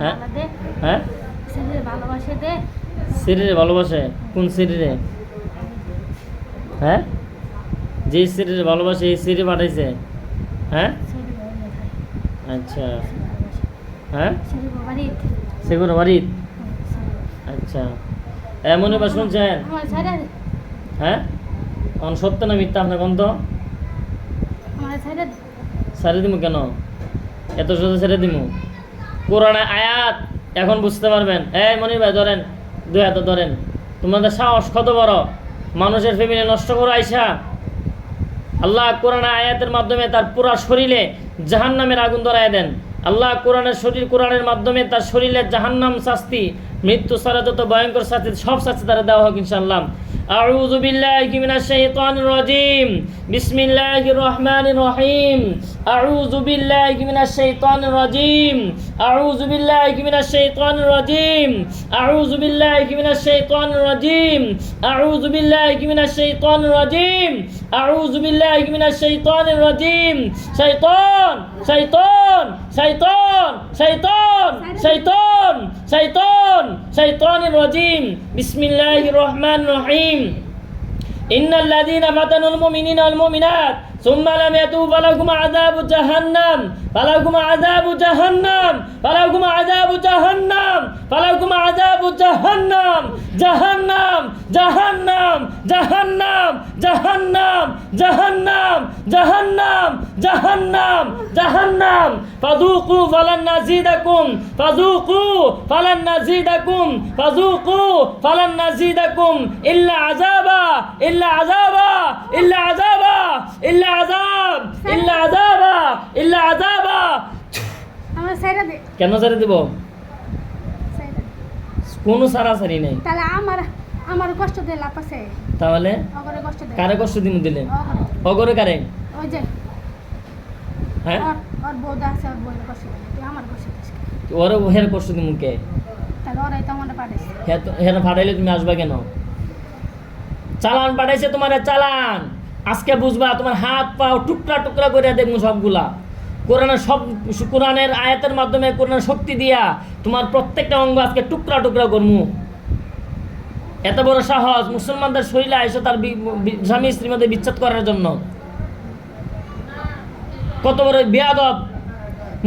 হ্যাঁ হ্যাঁ শরীরে ভালোবাসে কোন শরীরে? হ্যাঁ যে শরীরে ভালোবাসে এই শরীরে পাঠাইছে। হ্যাঁ আচ্ছা হ্যাঁ সেগুন বাড়ির আচ্ছা এমন এবার শুনছেন। হ্যাঁ অন সত্য না মিথ্যা আপনার কোন তো ছেড়ে দিমু কেন এত সোজা ছেড়ে দিমু? কোরআনে আয়াত এখন বুঝতে পারবেন। এই মনির ভাই ধরেন দুই হাতে ধরেন। তোমাদের সাহস কত বড়, মানুষের ফ্যামিলি নষ্ট করে আইসা আল্লাহ কোরআনে আয়াতের মাধ্যমে তার পুরা শরীরে জাহান্নামের আগুন ধরায় দেন। আল্লাহ কোরআনের মাধ্যমে তার শরীরে জাহান্নাম শাস্তি, মৃত্যু ছাড়া যত ভয়ঙ্কর শাস্তি সব শাস্তি তারা দেওয়া হোক ইনশাআল্লাহ। আউযু বিল্লাহি মিনাশ শাইতানির রাজিম। বিসমিল্লাহির রহমানির রহিম। আউযু বিল্লাহি মিনাশ শাইতানির রাজিম। আউযু বিল্লাহি মিনাশ শাইতানির রাজিম। আউযু বিল্লাহি মিনাশ শাইতানির রাজিম। আউযু বিল্লাহি মিনাশ শাইতানির রাজিম। আউযু বিল্লাহি মিনাশ শাইতানির রাজিম। শয়তান শয়তান শয়তান শয়তান শয়তান শয়তান শয়তানির রাজিম। বিসমিল্লাহির রহমানির রহিম। ইন্নাল্লাযীনা ফাতানুল মুমিনিনা ওয়াল মুমিনাত সুম্মা লাম ইয়াতুবু ফালাহুম আযাবু জাহান্নাম ফালাহুম আযাবু জাহান্নাম ফালাহুম আযাবু জাহান্নাম ফালাহুম আযাবু জাহান্নাম জাহান্নাম জাহান্নাম জাহান্নাম জাহান্নাম জাহান্নাম জাহান্নাম জাহান্নাম জাহান্নাম ফাযুকু ফালান নাযিদাকুম ফাযুকু ফালান নাযিদাকুম ফাযুকু ফালান নাযিদাকুম ইল্লা আযাবা ইল্লা আযাবা ইল্লা আযাবা ইল্লা আযাব ইল্লা আযাবা ইল্লা আযাবা। আমরা সাইরা দে কেন সারা দেব? সাইরা কোনো সারাসারি নাই। তাহলে আমার কষ্ট দে লাপাছে। তাহলে অগরে কষ্ট দে। কারে কষ্ট দিলে? অগরে কারে? ওই যে হ্যাঁ আর বউদা আছে আর বউয়ের কষ্ট দে। তুই আমার কষ্ট দিস। ওরে হের কষ্ট দিমু কে? তাহলে ওরাই তো আমারে পাঠাইছে। হের ফাটাইলে তুমি আসবা কেন? চালান পাঠাইছে তোমারে চালান। আজকে বুঝবা তোমার হাত পাও টুকরা টুকরা করে দেখবো সবগুলা। কোরআনের আয়াতের মাধ্যমে কোরআনের শক্তি দিয়া তোমার প্রত্যেকটা অঙ্গ আজকে টুকরা টুকরা করমু। এত বড় সাহস মুসলমানদের শরীরে আইসো তার স্বামী স্ত্রীর মধ্যে বিচ্ছেদ করার জন্য। কত বড় বেয়াদব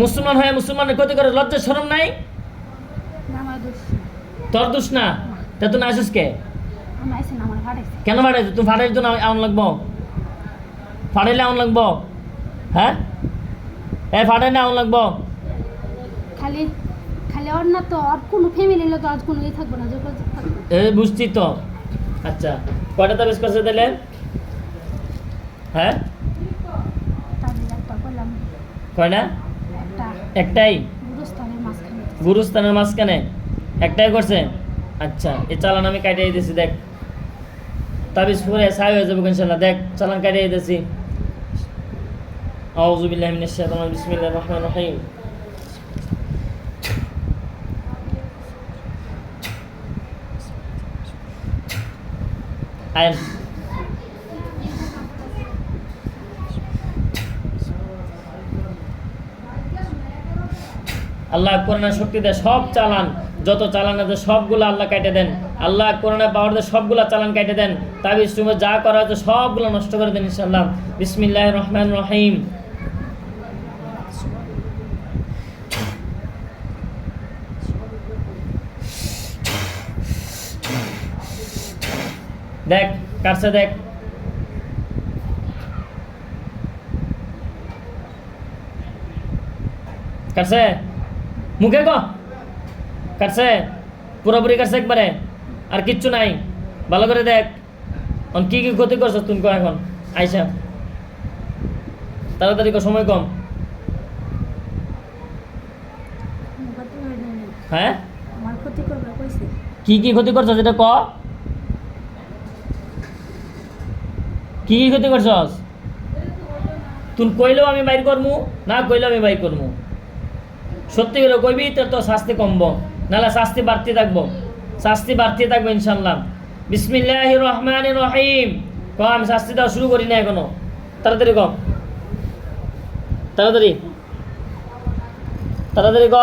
মুসলমান হয়ে মুসলমানের ক্ষতি করে, লজ্জা শরম নাই? আমার দোষ। তোর দোষ না, তা তুই না আসিস কে? আমি আইছি না আমার ফাটাইছে। কেন ফাটাইছো? তুমি ফাটাইছ তো না আউন লাগবো? ফাটাইলে আউন লাগবো? হ্যাঁ এ ফাটাইলে আউন লাগবো? খালি খালি ওর না তো আর কোনো ফ্যামিলির লোক আজ কোনো থাকবো না যে থাকবে। বুঝছি তো। আচ্ছা কয়টা তাবিজ করছে তাহলে? হ্যাঁ তাদের একটা করলাম। কয়টা? একটা একটাই? গুরুস্থানের মাঝখানে। গুরুস্থানের মাঝখানে একটাই করছে? আচ্ছা এই চালান আমি কাটিয়ে দিয়েছি, দেখ তাবিজ পরে ছাই হয়ে যাবো ইনশাল্লাহ। দেখ চালান কাটিয়ে দিয়েছি। আউযু বিল্লাহি মিনাশ শাইতানির রাজিম। বিসমিল্লাহির রহমানির রহিম। আয়েন আল্লাহ কোরআনের শক্তি দেয় সব চালান, যত চালান আছে সবগুলো আল্লাহ কেটে দেন। আল্লাহ কোরআনের পাওয়ার দিয়ে সবগুলো চালান কেটে দেন। তাবিজ তুমি যা করা হচ্ছে সবগুলো নষ্ট করে দেন ইনশাআল্লাহ। বিসমিল্লাহির রহমানির রহিম। দেখ কাটছে, দেখ কাটছে মুখে গো, কাটছে পুরোপুরি কাটছে একবারে, আর কিচ্ছু নাই। ভালো করে দেখ কি কি ক্ষতি করছো তুমি কো এখন আইসা। তাড়াতাড়ি কো, সময় কম। হ্যাঁ আমার ক্ষতি করবে কইছে। কি কি ক্ষতি করছো যেটা ক? কি কি ক্ষতি করছস? তুই কইলেও আমি বাইর করমু, না কইলেও আমি বাইর করমু। সত্যি করে কইবি তো শাস্তি কমবো, নাহলে শাস্তি বাড়তে থাকবো, শাস্তি বাড়তে থাকবো ইনশাল্লাহ। বিসমিল্লাহির রহমানির রহিম। ক আমি শাস্তি দেওয়া শুরু করি না এখনো। তাড়াতাড়ি ক, তাড়াতাড়ি তাড়াতাড়ি ক।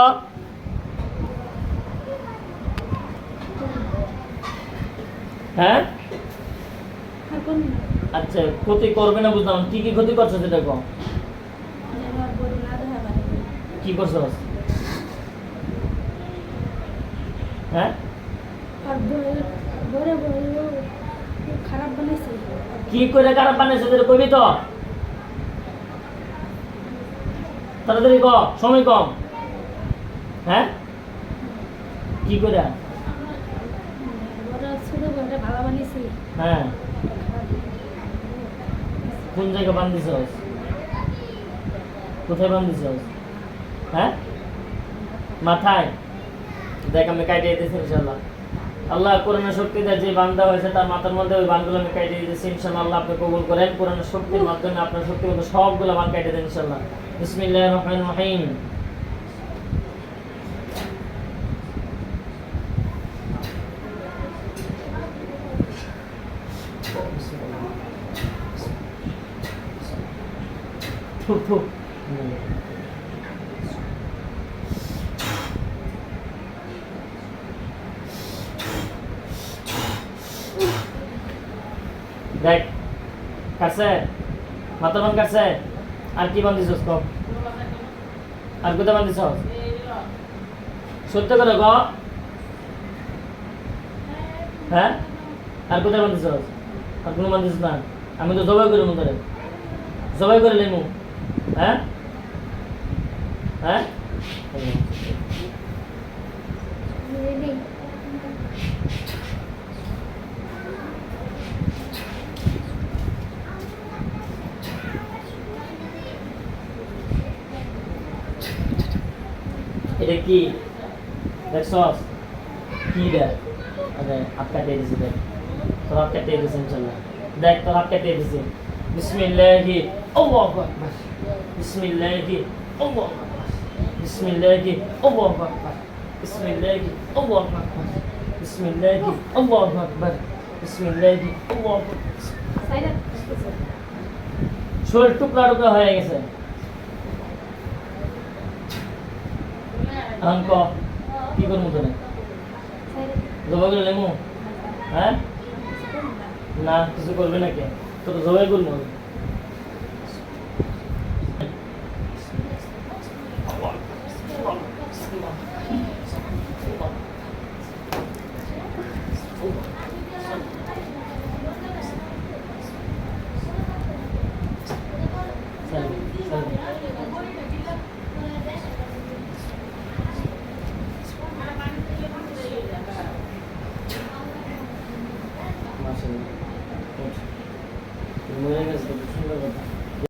হ্যাঁ আর করবি না আচ্ছা ক্ষতি করবে না বুঝলাম, কি কি ক্ষতি করছো সেটা কম? যেন আর বড় না দেখা পারে কি করছো? হ্যাঁ আর বড় বড় খারাপ বানাইছে কি করে খারাপ বানিয়েছো সেটা কইবি তো, তাড়াতাড়ি ক, সময় কম। হ্যাঁ কি করে? বড় ছোট বড় ভালো বানাইছে হ্যাঁ কোন জায়গায় বান্ধিছ? কোথায় বান্ধিছ? হ্যাঁ মাথায়? দেখ আমি কাটিয়ে দিতেছি ইনশাল্লাহ। আল্লাহ কোরআনের শক্তি দেয়, যে বান্ধা হয়েছে তার মাথার মধ্যে ওই বানগুলো আমি কাটিয়ে দিতেছি ইনশাল্লাহ। আল্লাহ আপনি কবুল করেন, কোরআনের শক্তির মাধ্যমে আপনার শক্তি মতো সবগুলো বান কাটিয়ে দেন ইনশাল্লাহ। বিসমিল্লাহির রহমানির রহিম। থু থু দেখ কাটছে, মাথা বান কাটছে। আর কি বান দিছস কম? আর কোথায় বান দিছস? সত্য করে ক। হ্যাঁ আর কোথায় বান দিছস? আর কোনো বান দিস না? আমি তো জবাই করি মতো জবাই করে লেমু। হ্যাঁ হ্যাঁ এটা কি দেখছস? কি দেখ? আরে হাত কাটিয়ে দিছি, দেখ তোর হাত কাটিয়ে দিছি ইনশাল্লাহ। দেখ তোর হাত কাটিয়ে দিছি। বিসমিল্লাহি আল্লাহু আকবার, বিসমিল্লাহি আল্লাহু আকবার, বিসমিল্লাহি আল্লাহু আকবার, বিসমিল্লাহি আল্লাহু আকবার, বিসমিল্লাহি আল্লাহু আকবার, বিসমিল্লাহি আল্লাহু আকবার। সাইরা শরীর টুকরা টুকরা হয়ে গেছে। এখন ক কি করবো তোরে? সাইরা জবাই করে লেমু? হ্যাঁ না কিছু করবে না কে? তোর জবাই করবো। মাশাআল্লাহ মরে গেছে, সুন্দর কথা।